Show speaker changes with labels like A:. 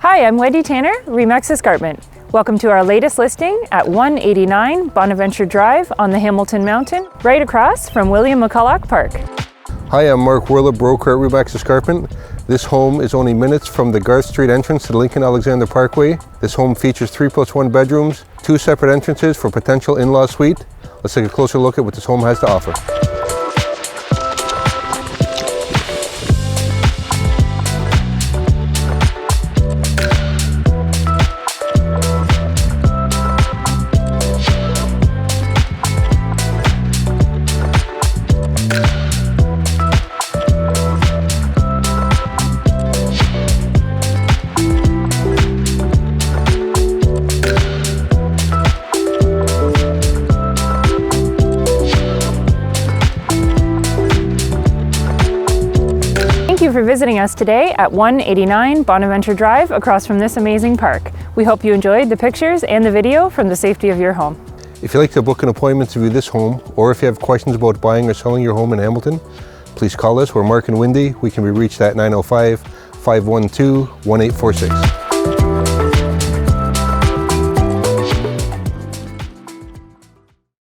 A: Hi, I'm Wendy Tanner, Remax Escarpment. Welcome to our latest listing at 189 Bonaventure Drive on the Hamilton Mountain, right across from William McCulloch Park.
B: Hi, I'm Mark Woehrle, broker at Remax Escarpment. This home is only minutes from the Garth Street entrance to the Lincoln Alexander Parkway. This home features 3+1 bedrooms, 2 separate entrances for potential in-law suite. Let's take a closer look at what this home has to offer.
A: Thank you for visiting us today at 189 Bonaventure Drive across from this amazing park. We hope you enjoyed the pictures and the video from the safety of your home.
B: If you'd like to book an appointment to view this home, or if you have questions about buying or selling your home in Hamilton, please call us. We're Mark and Wendy. We can be reached at 905-512-1846.